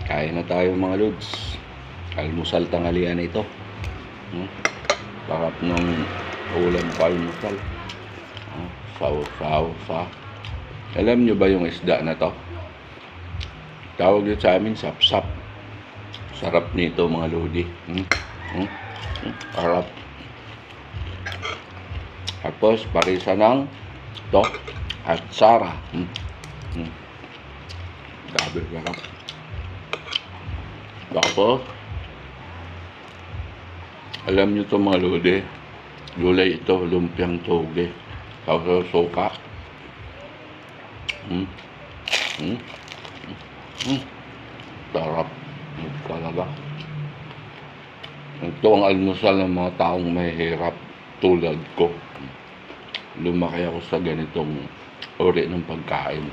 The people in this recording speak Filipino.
Kain na tayo mga lods. Almusal tanghalian ito. Sarap ng ulam pa almusal. Saw-saw sa. Alam nyo ba yung isda na to? Tawag yun sa amin, sap-sap. Sarap nito mga lodi. Sarap. Tapos parisa ng to at sara. Grabe sarap. Tapos alam nyo to mga lodi, gulay ito, lumpiang toge. Tapos suka. Sarap talaga. Ito ang almusal ng mga taong mahihirap tulad ko. Lumaki ako sa ganitong uri ng pagkain.